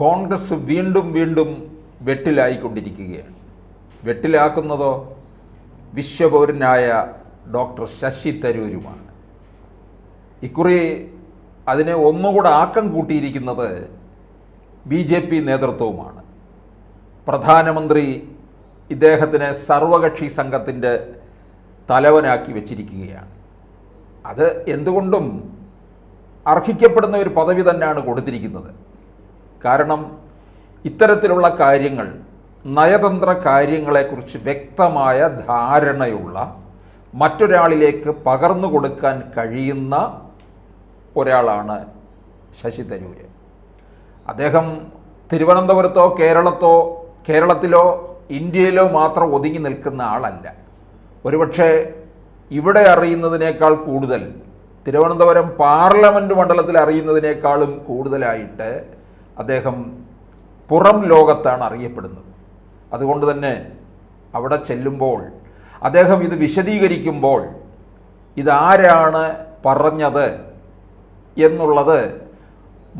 കോൺഗ്രസ് വീണ്ടും വീണ്ടും വെട്ടിലായിക്കൊണ്ടിരിക്കുകയാണ്. വെട്ടിലാക്കുന്നതോ വിശ്വപൗരനായ ഡോക്ടർ ശശി തരൂരുമാണ്. ഇക്കുറി അതിനെ ഒന്നുകൂടെ ആക്കം കൂട്ടിയിരിക്കുന്നത് BJP നേതൃത്വവുമാണ്. പ്രധാനമന്ത്രി ഇദ്ദേഹത്തിനെ സർവകക്ഷി സംഘത്തിൻ്റെ തലവനാക്കി വച്ചിരിക്കുകയാണ്. അത് എന്തുകൊണ്ടും അർഹിക്കപ്പെടുന്ന ഒരു പദവി തന്നെയാണ് കൊടുത്തിരിക്കുന്നത്. കാരണം ഇത്തരത്തിലുള്ള കാര്യങ്ങൾ, നയതന്ത്ര കാര്യങ്ങളെക്കുറിച്ച് വ്യക്തമായ ധാരണയുള്ള മറ്റൊരാളിലേക്ക് പകർന്നു കൊടുക്കാൻ കഴിയുന്ന ഒരാളാണ് ശശി തരൂർ. അദ്ദേഹം തിരുവനന്തപുരത്തോ കേരളത്തിലോ ഇന്ത്യയിലോ മാത്രം ഒതുങ്ങി നിൽക്കുന്ന ആളല്ല. ഒരുപക്ഷെ ഇവിടെ അറിയുന്നതിനേക്കാൾ കൂടുതൽ തിരുവനന്തപുരം പാർലമെൻറ്റ് മണ്ഡലത്തിൽ അറിയുന്നതിനേക്കാളും കൂടുതലായിട്ട് അദ്ദേഹം പുറം ലോകത്താണ് അറിയപ്പെടുന്നത്. അതുകൊണ്ട് തന്നെ അവിടെ ചെല്ലുമ്പോൾ അദ്ദേഹം ഇത് വിശദീകരിക്കുമ്പോൾ ഇതാരാണ് പറഞ്ഞത് എന്നുള്ളത്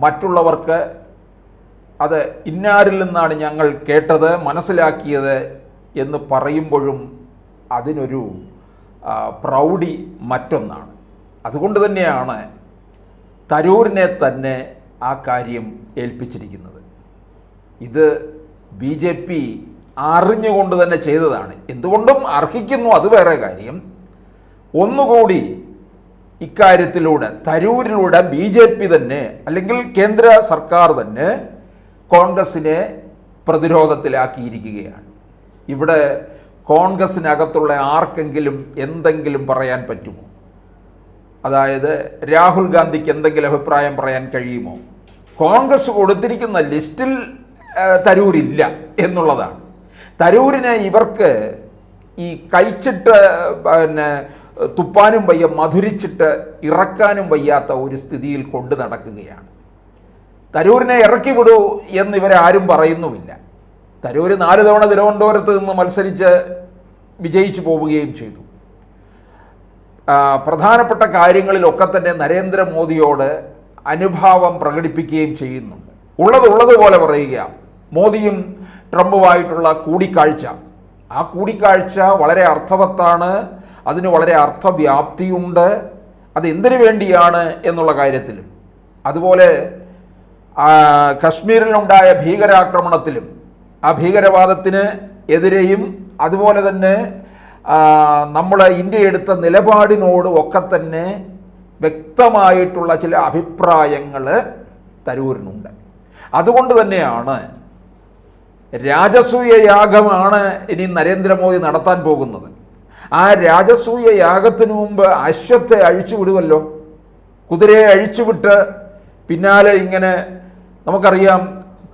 മറ്റുള്ളവർക്ക് അത് ഇന്നാരിൽ നിന്നാണ് ഞങ്ങൾ കേട്ടത്, മനസ്സിലാക്കിയത് എന്ന് പറയുമ്പോഴും അതിനൊരു പ്രൗഢി മറ്റൊന്നാണ്. അതുകൊണ്ട് തന്നെയാണ് തരൂരിനെ തന്നെ ആ കാര്യം ഏൽപ്പിച്ചിരിക്കുന്നത്. ഇത് BJP അറിഞ്ഞുകൊണ്ട് തന്നെ ചെയ്തതാണ്. എന്തുകൊണ്ടും അർഹിക്കുന്നു, അത് വേറെ കാര്യം. ഒന്നുകൂടി ഇക്കാര്യത്തിലൂടെ തരൂരിലൂടെ BJP തന്നെ, അല്ലെങ്കിൽ കേന്ദ്ര സർക്കാർ തന്നെ കോൺഗ്രസിനെ പ്രതിരോധത്തിലാക്കിയിരിക്കുകയാണ്. ഇവിടെ കോൺഗ്രസിനകത്തുള്ള ആർക്കെങ്കിലും എന്തെങ്കിലും പറയാൻ പറ്റുമോ? അതായത് രാഹുൽ ഗാന്ധിക്ക് എന്തെങ്കിലും അഭിപ്രായം പറയാൻ കഴിയുമോ? കോൺഗ്രസ് കൊടുത്തിരിക്കുന്ന ലിസ്റ്റിൽ തരൂരില്ല എന്നുള്ളതാണ്. തരൂരിനെ ഇവർക്ക് ഈ കഴിച്ചിട്ട് തുപ്പാനും വയ്യ, മധുരിച്ചിട്ട് ഇറക്കാനും വയ്യാത്ത ഒരു സ്ഥിതിയിൽ കൊണ്ടു നടക്കുകയാണ്. തരൂരിനെ ഇറക്കി വിടൂ എന്നിവരെ ആരും പറയുന്നുമില്ല. തരൂർ 4 തവണ തിരുവനന്തപുരത്ത് നിന്ന് മത്സരിച്ച് വിജയിച്ചു പോവുകയും ചെയ്തു. പ്രധാനപ്പെട്ട കാര്യങ്ങളിലൊക്കെ തന്നെ നരേന്ദ്രമോദിയോട് അനുഭാവം പ്രകടിപ്പിക്കുകയും ചെയ്യുന്നുണ്ട്. ഉള്ളതുപോലെ പറയുക. മോദിയും ട്രംപുമായിട്ടുള്ള കൂടിക്കാഴ്ച, ആ കൂടിക്കാഴ്ച വളരെ അർത്ഥവത്താണ്, അതിന് വളരെ അർത്ഥവ്യാപ്തിയുണ്ട്. അത് എന്തിനു വേണ്ടിയാണ് എന്നുള്ള കാര്യത്തിലും, അതുപോലെ കശ്മീരിലുണ്ടായ ഭീകരാക്രമണത്തിലും ആ ഭീകരവാദത്തിന് എതിരെയും അതുപോലെ തന്നെ നമ്മൾ ഇന്ത്യ എടുത്ത നിലപാടിനോടും ഒക്കെ തന്നെ വ്യക്തമായിട്ടുള്ള ചില അഭിപ്രായങ്ങൾ തരൂരിനുണ്ട്. അതുകൊണ്ട് തന്നെയാണ് രാജസൂയ യാഗമാണ് ഇനി നരേന്ദ്രമോദി നടത്താൻ പോകുന്നത്. ആ രാജസൂയ യാഗത്തിനു മുമ്പ് അശ്വത്തെ അഴിച്ചുവിടുമല്ലോ. കുതിരയെ അഴിച്ചുവിട്ട് പിന്നാലെ ഇങ്ങനെ നമുക്കറിയാം,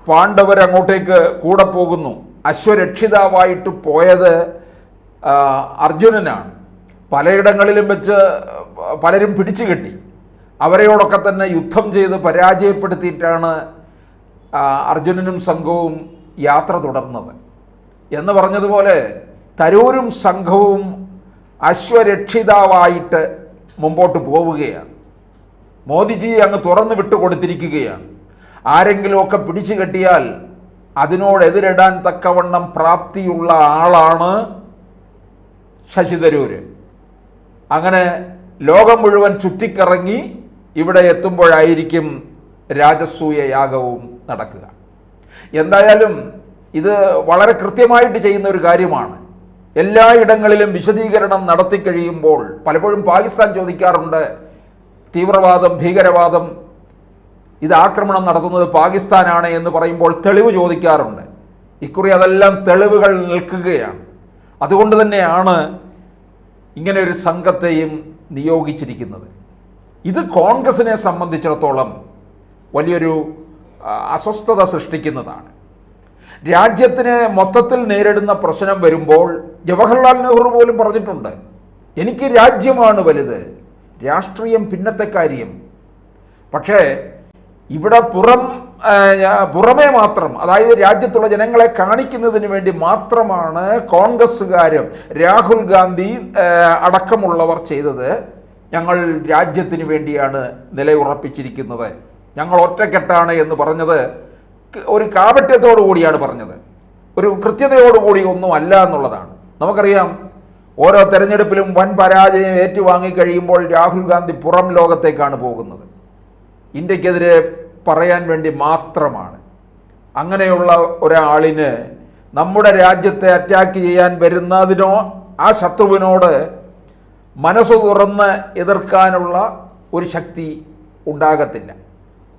പാണ്ഡവർ അങ്ങോട്ടേക്ക് കൂടെ പോകുന്നു. അശ്വരക്ഷിതാവായിട്ട് പോയത് അർജുനനാണ്. പലയിടങ്ങളിലും വെച്ച് പലരും പിടിച്ചു കെട്ടി. അവരെയോടൊക്കെ തന്നെ യുദ്ധം ചെയ്ത് പരാജയപ്പെടുത്തിയിട്ടാണ് അർജുനനും സംഘവും യാത്ര തുടർന്നത്. എന്ന് പറഞ്ഞതുപോലെ തരൂരും സംഘവും അശ്വരക്ഷിതാവായിട്ട് മുമ്പോട്ട് പോവുകയാണ്. മോദിജി അങ്ങ് തുറന്നു വിട്ടുകൊടുത്തിരിക്കുകയാണ്. ആരെങ്കിലുമൊക്കെ പിടിച്ചു കെട്ടിയാൽ അതിനോടെതിരിടാൻ തക്കവണ്ണം പ്രാപ്തിയുള്ള ആളാണ് ശശി തരൂർ. അങ്ങനെ ലോകം മുഴുവൻ ചുറ്റിക്കറങ്ങി ഇവിടെ എത്തുമ്പോഴായിരിക്കും രാജസൂയ യാഗവും നടക്കുക. എന്തായാലും ഇത് വളരെ കൃത്യമായിട്ട് ചെയ്യുന്ന ഒരു കാര്യമാണ്. എല്ലായിടങ്ങളിലും വിശദീകരണം നടത്തി കഴിയുമ്പോൾ പലപ്പോഴും പാകിസ്ഥാൻ ചോദിക്കാറുണ്ട്, തീവ്രവാദം, ഭീകരവാദം, ഇത് ആക്രമണം നടത്തുന്നത് പാകിസ്ഥാനാണ് എന്ന് പറയുമ്പോൾ തെളിവ് ചോദിക്കാറുണ്ട്. ഇക്കുറി അതെല്ലാം തെളിവുകൾ നിൽക്കുകയാണ്. അതുകൊണ്ട് തന്നെയാണ് ഇങ്ങനെ ഒരു സംഘത്തെയും നിയോഗിച്ചിരിക്കുന്നത്. ഇത് കോൺഗ്രസിനെ സംബന്ധിച്ചിടത്തോളം വലിയൊരു അസ്വസ്ഥത സൃഷ്ടിക്കുന്നതാണ്. രാജ്യത്തിന് മൊത്തത്തിൽ നേരിടുന്ന പ്രശ്നം വരുമ്പോൾ ജവഹർലാൽ നെഹ്റു പോലും പറഞ്ഞിട്ടുണ്ട്, എനിക്ക് രാജ്യമാണ് വലുത്, രാഷ്ട്രീയം പിന്നത്തെ കാര്യം. പക്ഷേ ഇവിടെ പുറമേ മാത്രം, അതായത് രാജ്യത്തുള്ള ജനങ്ങളെ കാണിക്കുന്നതിന് വേണ്ടി മാത്രമാണ് കോൺഗ്രസ്സുകാരും രാഹുൽ ഗാന്ധി അടക്കമുള്ളവർ ചെയ്തത്. ഞങ്ങൾ രാജ്യത്തിന് വേണ്ടിയാണ് നിലയുറപ്പിച്ചിരിക്കുന്നത്, ഞങ്ങൾ ഒറ്റക്കെട്ടാണ് എന്ന് പറഞ്ഞത് ഒരു കാപട്യത്തോടു കൂടിയാണ് പറഞ്ഞത്, ഒരു കൃത്യതയോടുകൂടി ഒന്നും അല്ല എന്നുള്ളതാണ്. നമുക്കറിയാം, ഓരോ തെരഞ്ഞെടുപ്പിലും വൻ പരാജയം ഏറ്റുവാങ്ങിക്കഴിയുമ്പോൾ രാഹുൽ ഗാന്ധി പുറം ലോകത്തേക്കാണ് പോകുന്നത്. ഇന്ത്യക്കെതിരെ പറയാൻ വേണ്ടി മാത്രമാണ്. അങ്ങനെയുള്ള ഒരാളിന് നമ്മുടെ രാജ്യത്തെ അറ്റാക്ക് ചെയ്യാൻ വരുന്നതിനോ ആ ശത്രുവിനോട് മനസ്സ് തുറന്ന് എതിർക്കാനുള്ള ഒരു ശക്തി ഉണ്ടാകത്തില്ല.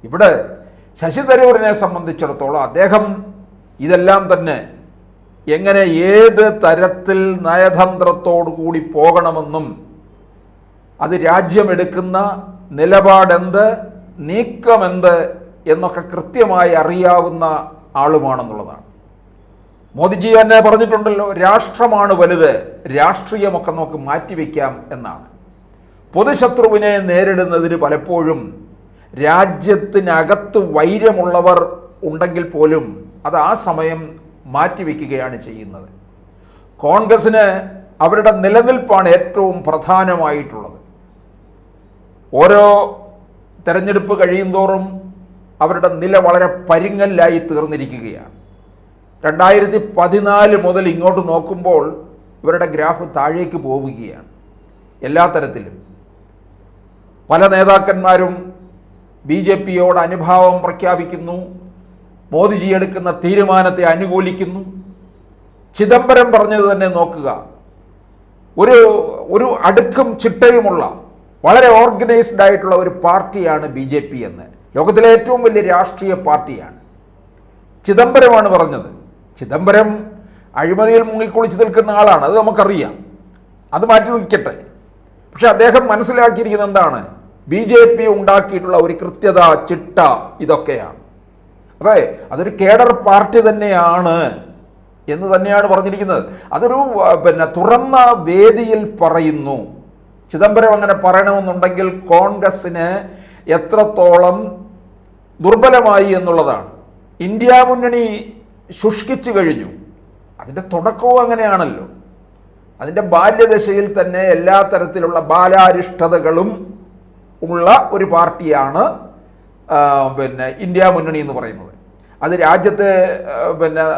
ഇവിടെ ശശി തരൂരിനെ സംബന്ധിച്ചിടത്തോളം അദ്ദേഹം ഇതെല്ലാം തന്നെ എങ്ങനെ ഏത് തരത്തിൽ നയതന്ത്രത്തോടു കൂടി പോകണമെന്നും അത് രാജ്യമെടുക്കുന്ന നിലപാടെന്ത്, നീക്കമെന്ത് എന്നൊക്കെ കൃത്യമായി അറിയാവുന്ന ആളുമാണെന്നുള്ളതാണ്. മോദിജി തന്നെ പറഞ്ഞിട്ടുണ്ടല്ലോ, രാഷ്ട്രമാണ് വലുത്, രാഷ്ട്രീയമൊക്കെ നമുക്ക് മാറ്റിവെക്കാം എന്നാണ്. പൊതുശത്രുവിനെ നേരിടുന്നതിന് പലപ്പോഴും രാജ്യത്തിനകത്ത് വൈര്യമുള്ളവർ ഉണ്ടെങ്കിൽ പോലും അത് ആ സമയം മാറ്റിവെക്കുകയാണ് ചെയ്യുന്നത്. കോൺഗ്രസിന് അവരുടെ നിലനിൽപ്പാണ് ഏറ്റവും പ്രധാനമായിട്ടുള്ളത്. ഓരോ തെരഞ്ഞെടുപ്പ് കഴിയുന്തോറും അവരുടെ നില വളരെ പരുങ്ങല്ലായി തീർന്നിരിക്കുകയാണ്. 2014 മുതൽ ഇങ്ങോട്ട് നോക്കുമ്പോൾ ഇവരുടെ ഗ്രാഫ് താഴേക്ക് പോവുകയാണ് എല്ലാ തരത്തിലും. പല നേതാക്കന്മാരും BJPയോട് അനുഭാവം പ്രഖ്യാപിക്കുന്നു, മോദിജി എടുക്കുന്ന തീരുമാനത്തെ അനുകൂലിക്കുന്നു. ചിദംബരം പറഞ്ഞത് തന്നെ നോക്കുക, ഒരു അടുക്കും ചിട്ടയുമുള്ള വളരെ ഓർഗനൈസ്ഡ് ആയിട്ടുള്ള ഒരു പാർട്ടിയാണ് BJP എന്ന്. ലോകത്തിലെ ഏറ്റവും വലിയ രാഷ്ട്രീയ പാർട്ടിയാണ്. ചിദംബരമാണ് പറഞ്ഞത്. ചിദംബരം അഴിമതിയിൽ മുങ്ങിക്കുളിച്ച് നിൽക്കുന്ന ആളാണ്, അത് നമുക്കറിയാം. അത് മാറ്റി നിൽക്കട്ടെ. പക്ഷെ അദ്ദേഹം മനസ്സിലാക്കിയിരിക്കുന്നത് എന്താണ്? BJP ഉണ്ടാക്കിയിട്ടുള്ള ഒരു കൃത്യത, ചിട്ട ഇതൊക്കെയാണ്. അതെ, അതൊരു കേഡർ പാർട്ടി തന്നെയാണ് എന്ന് തന്നെയാണ് പറഞ്ഞിരിക്കുന്നത്. അതൊരു തുറന്ന വേദിയിൽ പറയുന്നു. ചിദംബരം അങ്ങനെ പറയണമെന്നുണ്ടെങ്കിൽ കോൺഗ്രസിന് എത്രത്തോളം ദുർബലമായി എന്നുള്ളതാണ്. ഇന്ത്യ മുന്നണി ശുഷ്കിച്ചു കഴിഞ്ഞു. അതിൻ്റെ തുടക്കവും അങ്ങനെയാണല്ലോ. അതിൻ്റെ ബാല്യദശയിൽ തന്നെ എല്ലാ തരത്തിലുള്ള ബാലാരിഷ്ടതകളും ഉള്ള ഒരു പാർട്ടിയാണ് ഇന്ത്യ മുന്നണി എന്ന് പറയുന്നത്. അത് രാജ്യത്തെ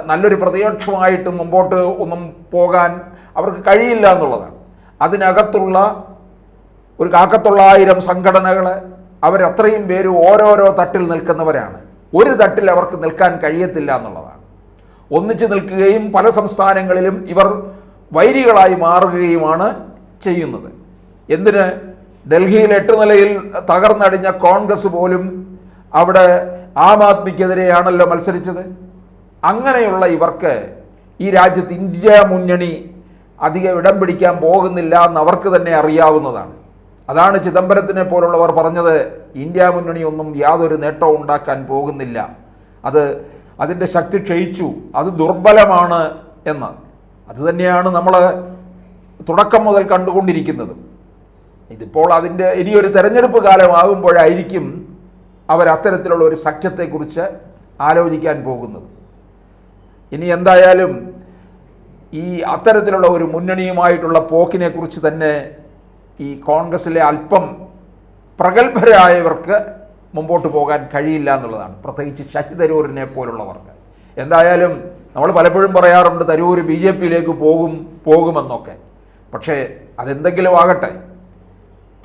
നല്ലൊരു പ്രതിപക്ഷമായിട്ട് മുമ്പോട്ട് ഒന്നും പോകാൻ അവർക്ക് കഴിയില്ല എന്നുള്ളതാണ്. അതിനകത്തുള്ള ഒരു 1,900 സംഘടനകൾ, അവരത്രയും പേര് ഓരോരോ തട്ടിൽ നിൽക്കുന്നവരാണ്. ഒരു തട്ടിൽ അവർക്ക് നിൽക്കാൻ കഴിയത്തില്ല എന്നുള്ളതാണ്. ഒന്നിച്ചു നിൽക്കുകയും പല സംസ്ഥാനങ്ങളിലും ഇവർ വൈരികളായി മാറുകയുമാണ് ചെയ്യുന്നത്. എന്തിന്? ഡൽഹിയിൽ 8 നിലയിൽ തകർന്നടിഞ്ഞ കോൺഗ്രസ് പോലും അവിടെ ആം ആദ്മിക്കെതിരെയാണല്ലോ മത്സരിച്ചത്. അങ്ങനെയുള്ള ഇവർക്ക് ഈ രാജ്യത്ത് ഇന്ത്യ മുന്നണി അധികം ഇടം പിടിക്കാൻ പോകുന്നില്ല എന്ന് അവർക്ക് തന്നെ അറിയാവുന്നതാണ്. അതാണ് ചിദംബരത്തിനെ പോലുള്ളവർ പറഞ്ഞത്, ഇന്ത്യ മുന്നണി ഒന്നും യാതൊരു നേട്ടവും ഉണ്ടാക്കാൻ പോകുന്നില്ല, അതിൻ്റെ ശക്തി ക്ഷയിച്ചു, അത് ദുർബലമാണ് എന്ന്. അതുതന്നെയാണ് നമ്മൾ തുടക്കം മുതൽ കണ്ടുകൊണ്ടിരിക്കുന്നത്. ഇതിപ്പോൾ അതിൻ്റെ ഇനിയൊരു തെരഞ്ഞെടുപ്പ് കാലമാകുമ്പോഴായിരിക്കും അവരത്തരത്തിലുള്ള ഒരു സഖ്യത്തെക്കുറിച്ച് ആലോചിക്കാൻ പോകുന്നത്. ഇനി എന്തായാലും ഈ അത്തരത്തിലുള്ള ഒരു മുന്നണിയുമായിട്ടുള്ള പോക്കിനെക്കുറിച്ച് തന്നെ ഈ കോൺഗ്രസ്സിലെ അല്പം പ്രഗത്ഭരായവർക്ക് മുമ്പോട്ട് പോകാൻ കഴിയില്ല എന്നുള്ളതാണ്, പ്രത്യേകിച്ച് ശശി തരൂരിനെ പോലുള്ളവർക്ക്. എന്തായാലും നമ്മൾ പലപ്പോഴും പറയാറുണ്ട് തരൂർ BJPയിലേക്ക് പോകുമെന്നൊക്കെ. പക്ഷേ അതെന്തെങ്കിലും ആകട്ടെ,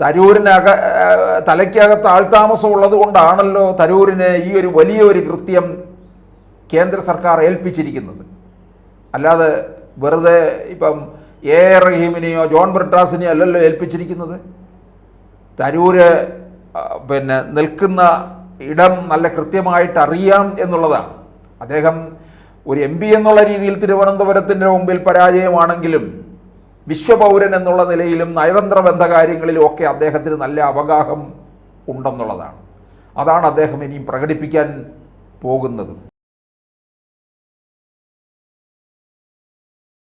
തരൂരിന് തലയ്ക്കകത്ത് ആൾതാമസം ഉള്ളത് കൊണ്ടാണല്ലോ തരൂരിന് ഈ ഒരു വലിയൊരു കൃത്യം കേന്ദ്ര സർക്കാർ ഏൽപ്പിച്ചിരിക്കുന്നത്. അല്ലാതെ വെറുതെ ഇപ്പം A.A. റഹീമിനെയോ ജോൺ ബ്രിട്ടാസിനെയോ അല്ലല്ലോ ഏൽപ്പിച്ചിരിക്കുന്നത്. തരൂര് നിൽക്കുന്ന ഇടം നല്ല കൃത്യമായിട്ട് അറിയാം എന്നുള്ളതാണ്. അദ്ദേഹം ഒരു MP എന്നുള്ള രീതിയിൽ തിരുവനന്തപുരത്തിൻ്റെ മുമ്പിൽ പരാജയമാണെങ്കിലും വിശ്വപൗരൻ എന്നുള്ള നിലയിലും നയതന്ത്ര ബന്ധകാര്യങ്ങളിലും ഒക്കെ അദ്ദേഹത്തിന് നല്ല അവഗാഹം ഉണ്ടെന്നുള്ളതാണ്. അതാണ് അദ്ദേഹം ഇനിയും പ്രകടിപ്പിക്കാൻ പോകുന്നത്.